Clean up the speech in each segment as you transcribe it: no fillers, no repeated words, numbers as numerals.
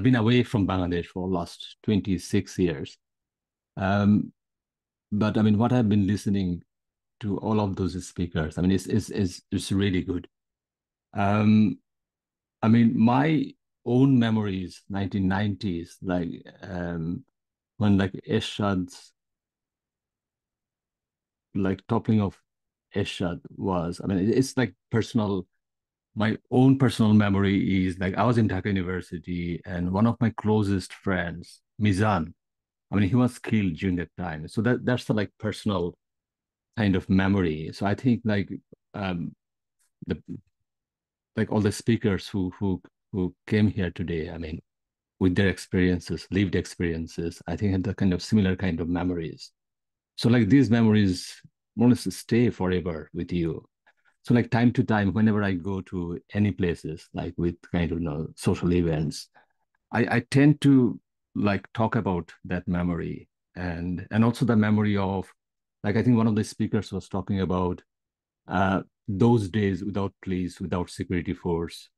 been away from Bangladesh for the last 26 years. But I mean, what I've been listening to all of those speakers, I mean, it's really good. I mean, my own memories, 1990s, like when like Eshad's like toppling of Eshad was, I mean, it's like personal. My own personal memory is like I was in Dhaka University, and one of my closest friends, Mizan, I mean, he was killed during that time. So that's the like personal kind of memory. So I think the like all the speakers who came here today, I mean, with their experiences, lived experiences, I think had the kind of similar kind of memories. So like these memories more or less stay forever with you. So like time to time, whenever I go to any places, like with kind of social events, I tend to like talk about that memory and also the memory of like I think one of the speakers was talking about those days without police, without security force,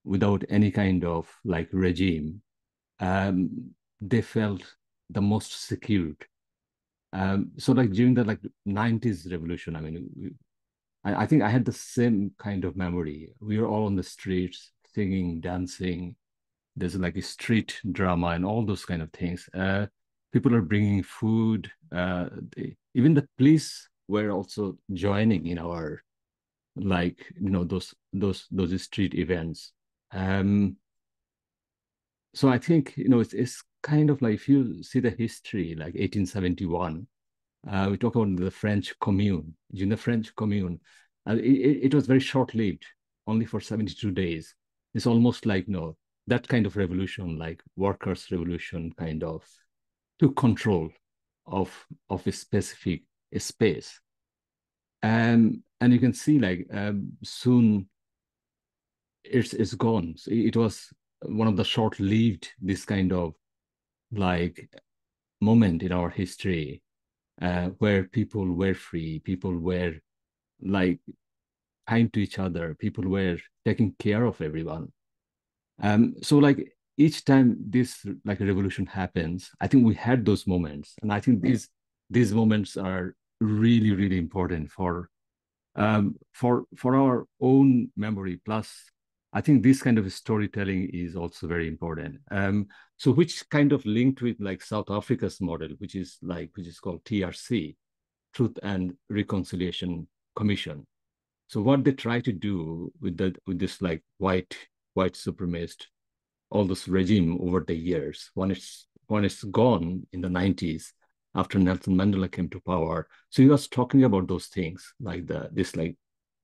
without any kind of like regime. They felt the most secured. So like during the like 90s revolution, I mean, I think I had the same kind of memory. We were all on the streets singing, dancing. There's like a street drama and all those kind of things. People are bringing food. Even the police were also joining in our like those street events. So I think it's kind of like if you see the history, like 1871. We talk about the French Commune. In the French Commune, it was very short-lived, only for 72 days. It's almost like that kind of revolution, like workers' revolution, kind of took control of a specific space. And you can see like soon it's gone. So it was one of the short-lived this kind of like moment in our history where people were free, people were like kind to each other, people were taking care of everyone. So like each time this like a revolution happens, I think we had those moments, and I think these moments are really really important for our own memory. Plus, I think this kind of storytelling is also very important. So which kind of linked with like South Africa's model, which is called TRC, Truth and Reconciliation Commission. So what they try to do with this like white supremacist, all this regime over the years, when it's gone in the 90s after Nelson Mandela came to power. So he was talking about those things like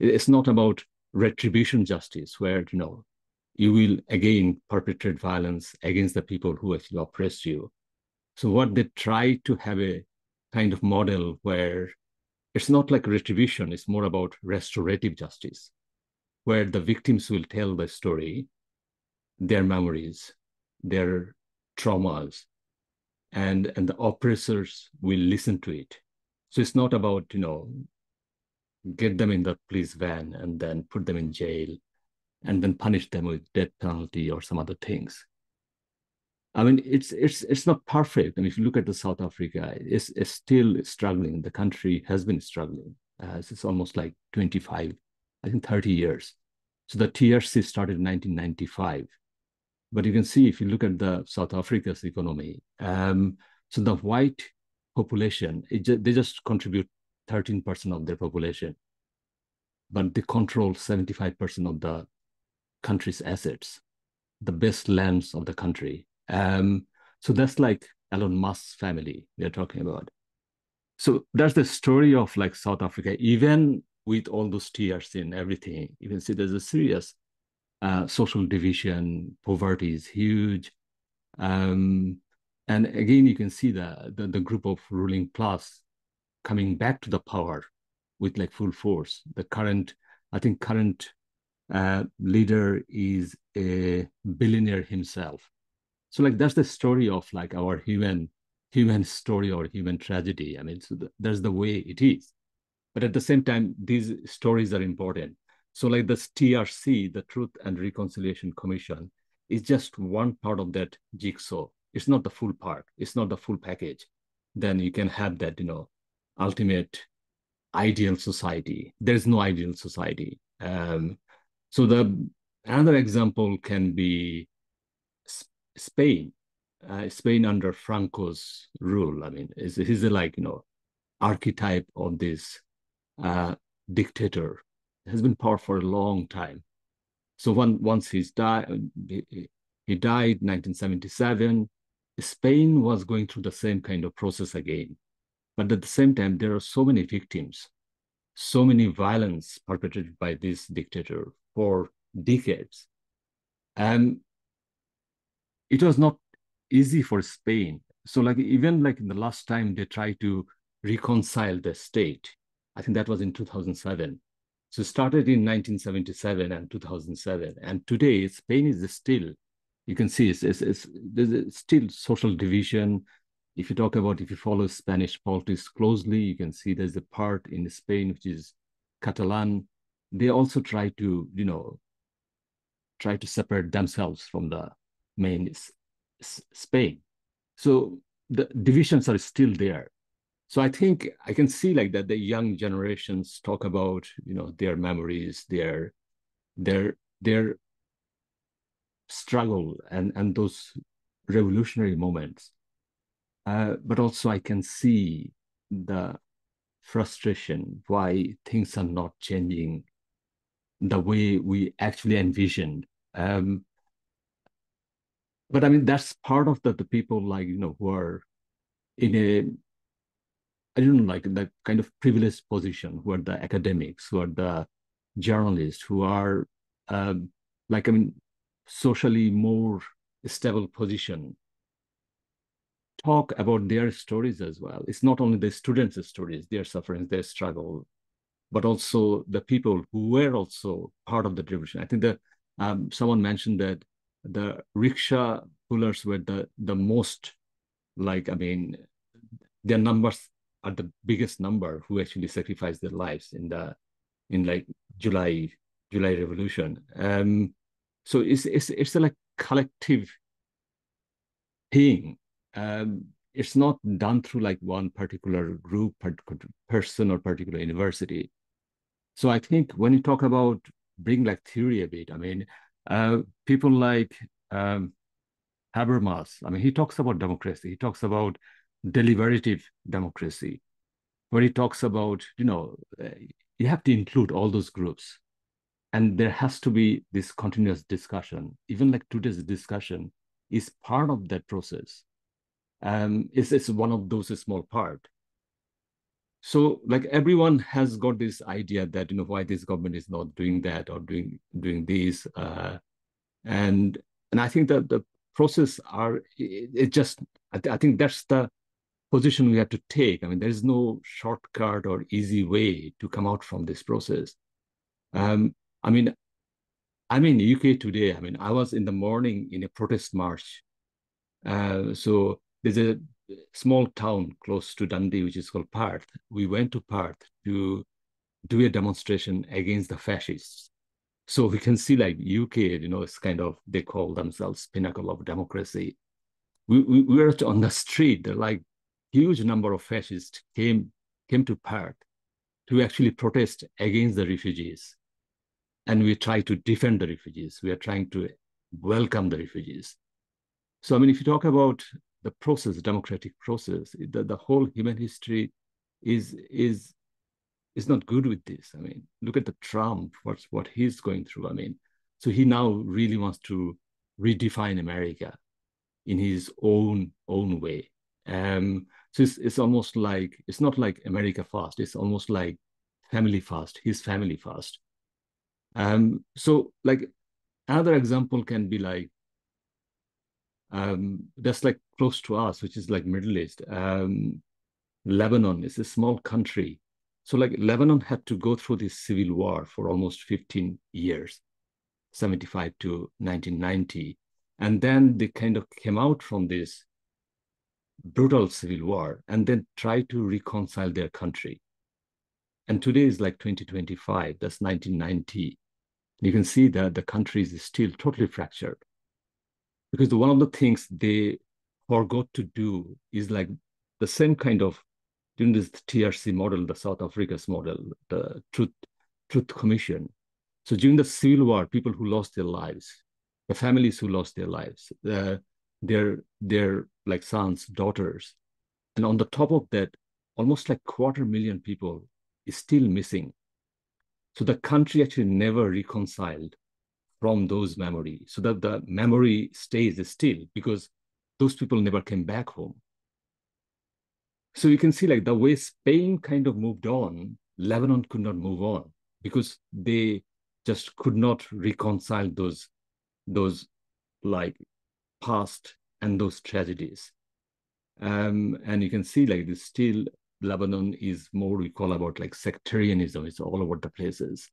it's not about retribution justice where you will again perpetrate violence against the people who actually oppressed you. So what they try to have a kind of model where it's not like retribution, it's more about restorative justice, where the victims will tell the story, their memories, their traumas, and the oppressors will listen to it. So it's not about get them in the police van and then put them in jail and then punish them with death penalty or some other things. I mean, it's not perfect. I mean, if you look at the South Africa, it's still struggling. The country has been struggling. It's almost like 25, I think 30 years. So the TRC started in 1995. But you can see if you look at the South Africa's economy, so the white population, they just contribute 13% of their population, but they control 75% of the country's assets, the best lands of the country. So that's like Elon Musk's family they're talking about. So that's the story of like South Africa, even with all those TRC and everything. You can see there's a serious social division, poverty is huge. And again, you can see the group of ruling class coming back to the power with like full force. I think current leader is a billionaire himself. So like that's the story of like our human story or human tragedy. I mean, so that's the way it is. But at the same time, these stories are important. So like this TRC, the Truth and Reconciliation Commission, is just one part of that jigsaw. It's not the full part. It's not the full package. Then you can have that, ultimate ideal society. There's no ideal society. So another example can be Spain. Spain under Franco's rule. I mean, he's like, archetype of this dictator. Has been power for a long time. So once he died 1977. Spain was going through the same kind of process again. But at the same time, there are so many victims, so many violence perpetrated by this dictator for decades. And it was not easy for Spain. So like even like in the last time they tried to reconcile the state, I think that was in 2007. So it started in 1977 and 2007. And today Spain is still, you can see there's still social division. If you follow Spanish politics closely, you can see there's a part in Spain, which is Catalan. They also try to separate themselves from the main Spain. So the divisions are still there. So I think I can see like that the young generations talk about, their memories, their struggle and those revolutionary moments. But also I can see the frustration why things are not changing the way we actually envisioned. But I mean, that's part of the people like, who are in a, I don't know, like the kind of privileged position, who are the academics, who are the journalists, who are socially more stable position, talk about their stories as well. It's not only the students' stories, their sufferings, their struggle, but also the people who were also part of the revolution. I think that someone mentioned that the rickshaw pullers were the most, their numbers are the biggest number who actually sacrificed their lives in July Revolution. So it's a like collective thing. It's not done through like one particular group, particular person, or particular university. So I think when you talk about bring like theory a bit, I mean, people like Habermas, I mean, he talks about democracy. He talks about deliberative democracy, where he talks about, you have to include all those groups. And there has to be this continuous discussion. Even like today's discussion is part of that process. It's one of those small part. So like everyone has got this idea that, why this government is not doing that or doing this. And I think that the process I think that's the position we have to take. I mean, there's no shortcut or easy way to come out from this process. I mean, I'm in UK today. I mean, I was in the morning in a protest march. So there's a small town close to Dundee, which is called Perth. We went to Perth to do a demonstration against the fascists. So we can see like UK, it's kind of, they call themselves pinnacle of democracy. We were on the street. There like huge number of fascists came to Perth to actually protest against the refugees. And we try to defend the refugees. We are trying to welcome the refugees. So, I mean, if you talk about the process, the democratic process, the whole human history is not good with this. I mean, look at the Trump, what he's going through. I mean, so he now really wants to redefine America in his own way. So it's almost like, it's not like America first. It's almost like family first, his family first. So like another example can be like, that's like close to us, which is like Middle East. Lebanon is a small country. So like Lebanon had to go through this civil war for almost 15 years, 75 to 1990. And then they kind of came out from this brutal civil war and then tried to reconcile their country. And today is like 2025, that's 1990. You can see that the country is still totally fractured. because one of the things they forgot to do is like the same kind of during this TRC model, the South Africa's model, the Truth Commission. So during the Civil War, people who lost their lives, the families who lost their lives, their like sons, daughters, and on the top of that, almost like 250,000 people is still missing. So the country actually never reconciled from those memories, so that the memory stays still because those people never came back home. So you can see like the way Spain kind of moved on, Lebanon could not move on because they just could not reconcile those like past and those tragedies. And you can see like this still Lebanon is more we call about like sectarianism. It's all over the places.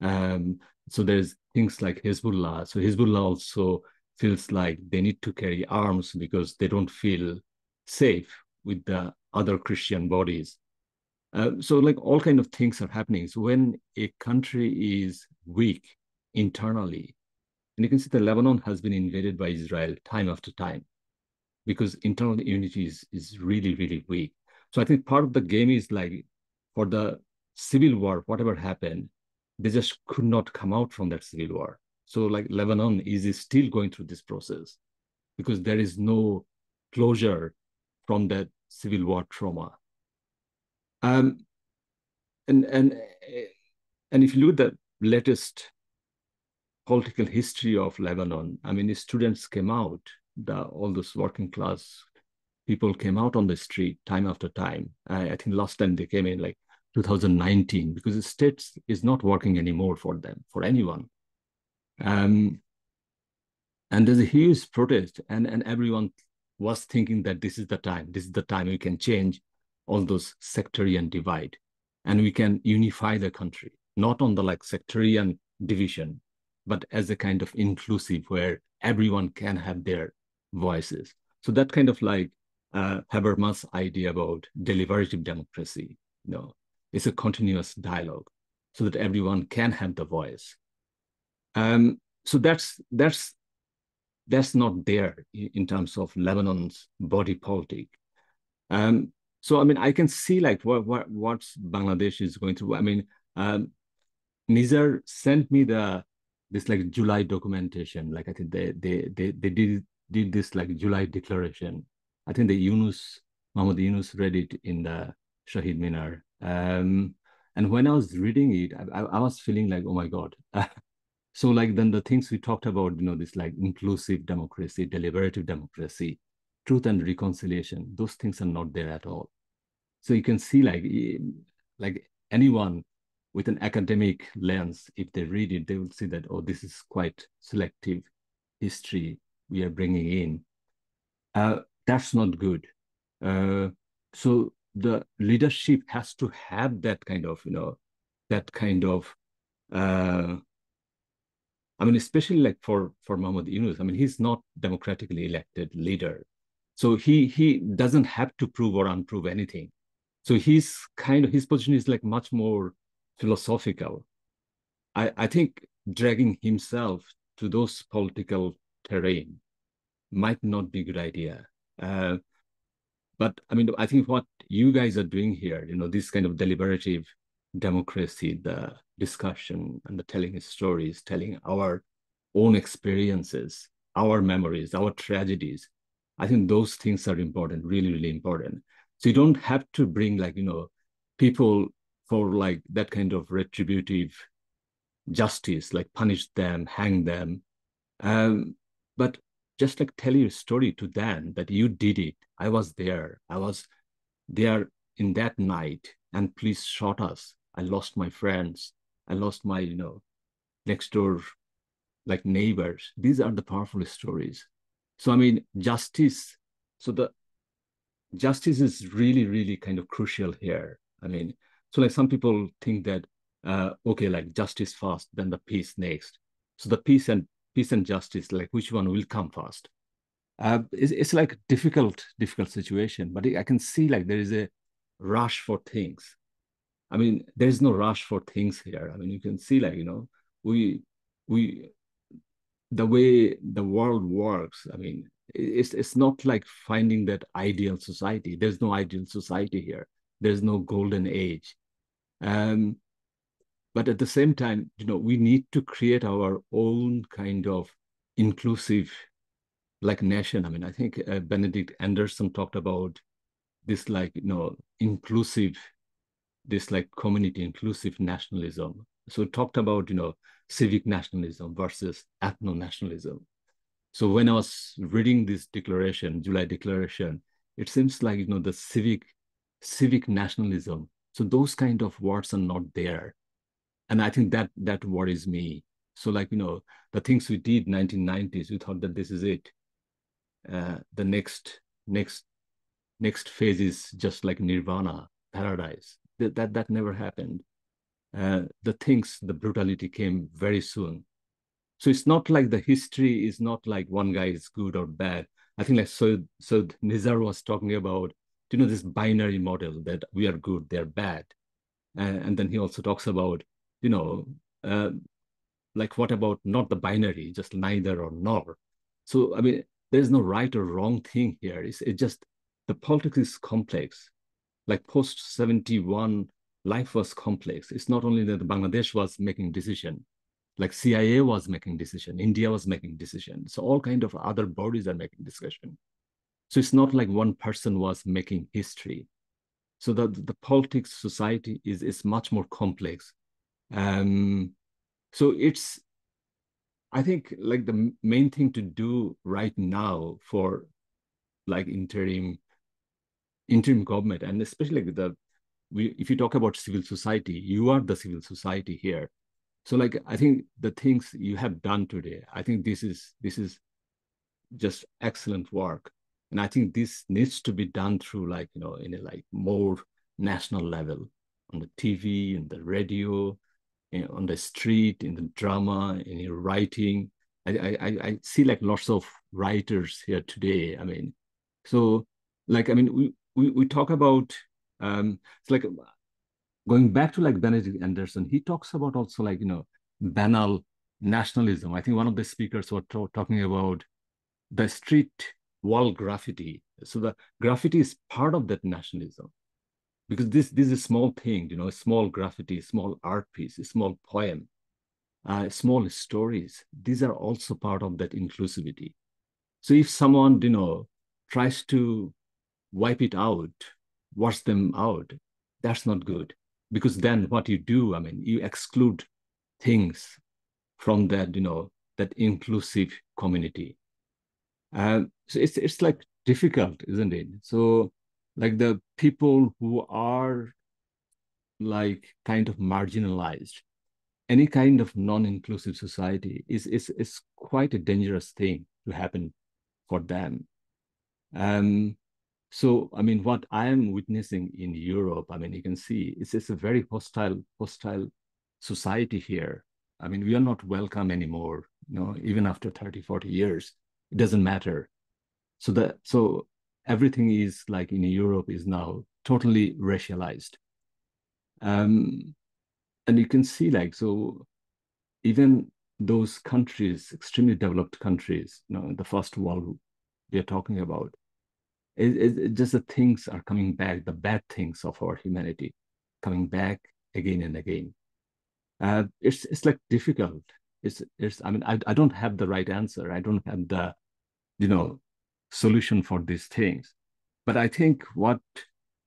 So there's things like Hezbollah. So Hezbollah also feels like they need to carry arms because they don't feel safe with the other Christian bodies. So like all kind of things are happening. So when a country is weak internally, and you can see that Lebanon has been invaded by Israel time after time because internal unity is really, really weak. So I think part of the game is like for the civil war, whatever happened, they just could not come out from that civil war. So like Lebanon is still going through this process because there is no closure from that civil war trauma. Um, and and and if you look at the latest political history of Lebanon, I mean, the students came out, all those working class people came out on the street time after time. I think last time they came in like 2019 because the state is not working anymore for them, for anyone. And there's a huge protest, and everyone was thinking that this is the time we can change all those sectarian divide and we can unify the country, not on the like sectarian division, but as a kind of inclusive where everyone can have their voices. So that kind of like Habermas idea about deliberative democracy, it's a continuous dialogue so that everyone can have the voice. So that's not there in terms of Lebanon's body politic. So I mean, I can see like what Bangladesh is going through. I mean, Nizar sent me this like July documentation. Like I think they did this like July declaration. I think Muhammad Yunus read it in the Shahid Minar. And when I was reading it, I was feeling like, oh my God. So like then the things we talked about, this like inclusive democracy, deliberative democracy, truth and reconciliation, those things are not there at all. So you can see like anyone with an academic lens, if they read it, they will see that, oh, this is quite selective history we are bringing in. That's not good. So the leadership has to have that kind of, I mean, especially like for Muhammad Yunus, I mean, he's not democratically elected leader. So he doesn't have to prove or unprove anything. So his position is like much more philosophical. I think dragging himself to those political terrain might not be a good idea. But I mean, I think what you guys are doing here, this kind of deliberative democracy, the discussion and the telling stories, telling our own experiences, our memories, our tragedies, I think those things are important, really, really important. So you don't have to bring like, people for like that kind of retributive justice, like punish them, hang them. But just like tell your story to them that you did it. I was there in that night, and police shot us. I lost my friends. I lost my, next door, like neighbors. These are the powerful stories. So, I mean, justice. So the justice is really, really kind of crucial here. I mean, so like some people think that, okay, like justice first, then the peace next. So the peace and justice, like which one will come first? It's like a difficult situation, but I can see like there is a rush for things. I mean, there's no rush for things here. I mean, you can see like, we the way the world works, I mean, it's not like finding that ideal society. There's no ideal society here. There's no golden age. Um, but at the same time, we need to create our own kind of inclusive, like, nation. I mean, I think Benedict Anderson talked about this, like, inclusive, this like community inclusive nationalism. So it talked about, civic nationalism versus ethno-nationalism. So when I was reading this declaration, July Declaration, it seems like, the civic nationalism. So those kind of words are not there. And I think that worries me. So, like, the things we did 1990s, we thought that this is it. The next phase is just like nirvana, paradise. That never happened. The brutality came very soon. So it's not like the history is not like one guy is good or bad. I think, like, so Nizar was talking about, this binary model that we are good, they're bad. And then he also talks about, uh, like, what about not the binary, just neither or nor. So, I mean, there's no right or wrong thing here. It's just the politics is complex. Like post 71, life was complex. It's not only that Bangladesh was making decision, like CIA was making decision, India was making decision. So all kind of other bodies are making discussion. So it's not like one person was making history. So the politics society is much more complex. So it's, I think, like, the main thing to do right now for, like, interim government, and especially like if you talk about civil society, you are the civil society here. So, like, I think the things you have done today, I think this is just excellent work. And I think this needs to be done through, like, in a like more national level, on the TV, in the radio, on the street, in the drama, in your writing. I see, like, lots of writers here today. I mean, so, like, I mean, we talk about, it's like, going back to, like, Benedict Anderson, he talks about also, like, banal nationalism. I think one of the speakers were talking about the street wall graffiti. So the graffiti is part of that nationalism, because this is a small thing, a small graffiti, small art piece, a small poem, small stories. These are also part of that inclusivity. So if someone, tries to wipe it out, wash them out, that's not good. Because then what you do, I mean, you exclude things from that, that inclusive community. So it's like difficult, isn't it? So, like, the people who are, like, kind of marginalized, any kind of non-inclusive society is quite a dangerous thing to happen for them. So, I mean, what I am witnessing in Europe, I mean, you can see it's a very hostile society here. I mean, we are not welcome anymore, even after 30, 40 years. It doesn't matter. So everything is, like, in Europe is now totally racialized. And you can see, like, so even those countries, extremely developed countries, the first world we are talking about, it just the things are coming back, the bad things of our humanity coming back again and again. It's like difficult. It's I mean, I don't have the right answer. I don't have the, solution for these things. But I think what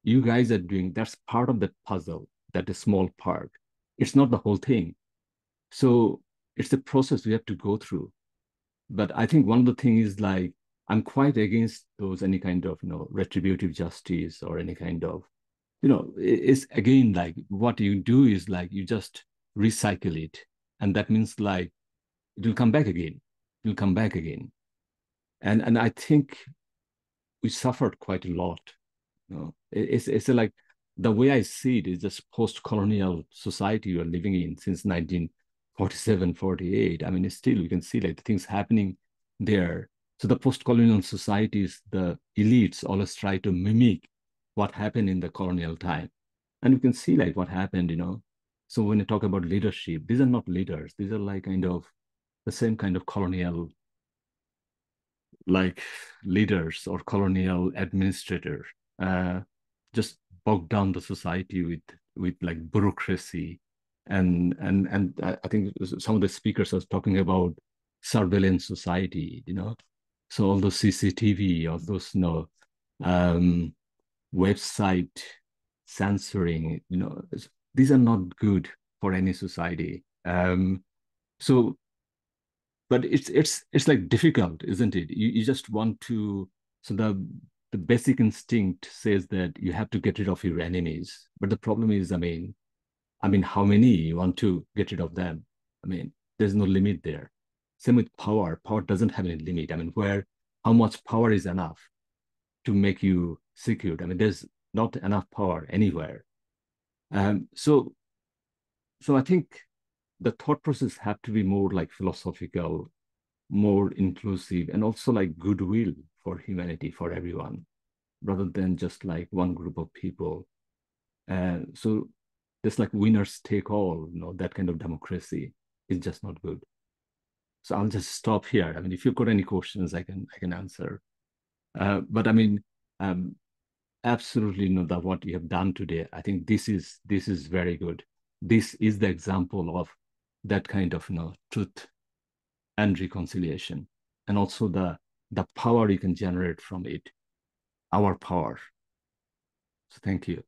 you guys are doing, that's part of the puzzle, that is small part. It's not the whole thing. So it's a process we have to go through. But I think one of the things is, like, I'm quite against those, any kind of, retributive justice or any kind of, it's again, like, what you do is, like, you just recycle it. And that means, like, it will come back again. It will come back again. And I think we suffered quite a lot. It's like, the way I see it is just post-colonial society you're living in since 1947, 48. I mean, still you can see, like, the things happening there. So the post-colonial societies, the elites always try to mimic what happened in the colonial time. And you can see, like, what happened, So when you talk about leadership, these are not leaders. These are, like, kind of the same kind of colonial like leaders or colonial administrator just bogged down the society with like bureaucracy and I think some of the speakers are talking about surveillance society, so all those CCTV, all those um, website censoring, these are not good for any society. So but it's like difficult, isn't it? You just want to, so the basic instinct says that you have to get rid of your enemies, but the problem is, I mean how many you want to get rid of them? I mean, there's no limit there. Same with power doesn't have any limit. I mean, how much power is enough to make you secure? I mean, there's not enough power anywhere. So I think the thought process have to be more like philosophical, more inclusive, and also like goodwill for humanity, for everyone, rather than just like one group of people. And so just like winners take all, that kind of democracy is just not good. So I'll just stop here. I mean, if you've got any questions, I can answer. But I mean, absolutely, that what you have done today, I think this is very good. This is the example of that kind of truth and reconciliation, and also the power you can generate from it, our power. So thank you.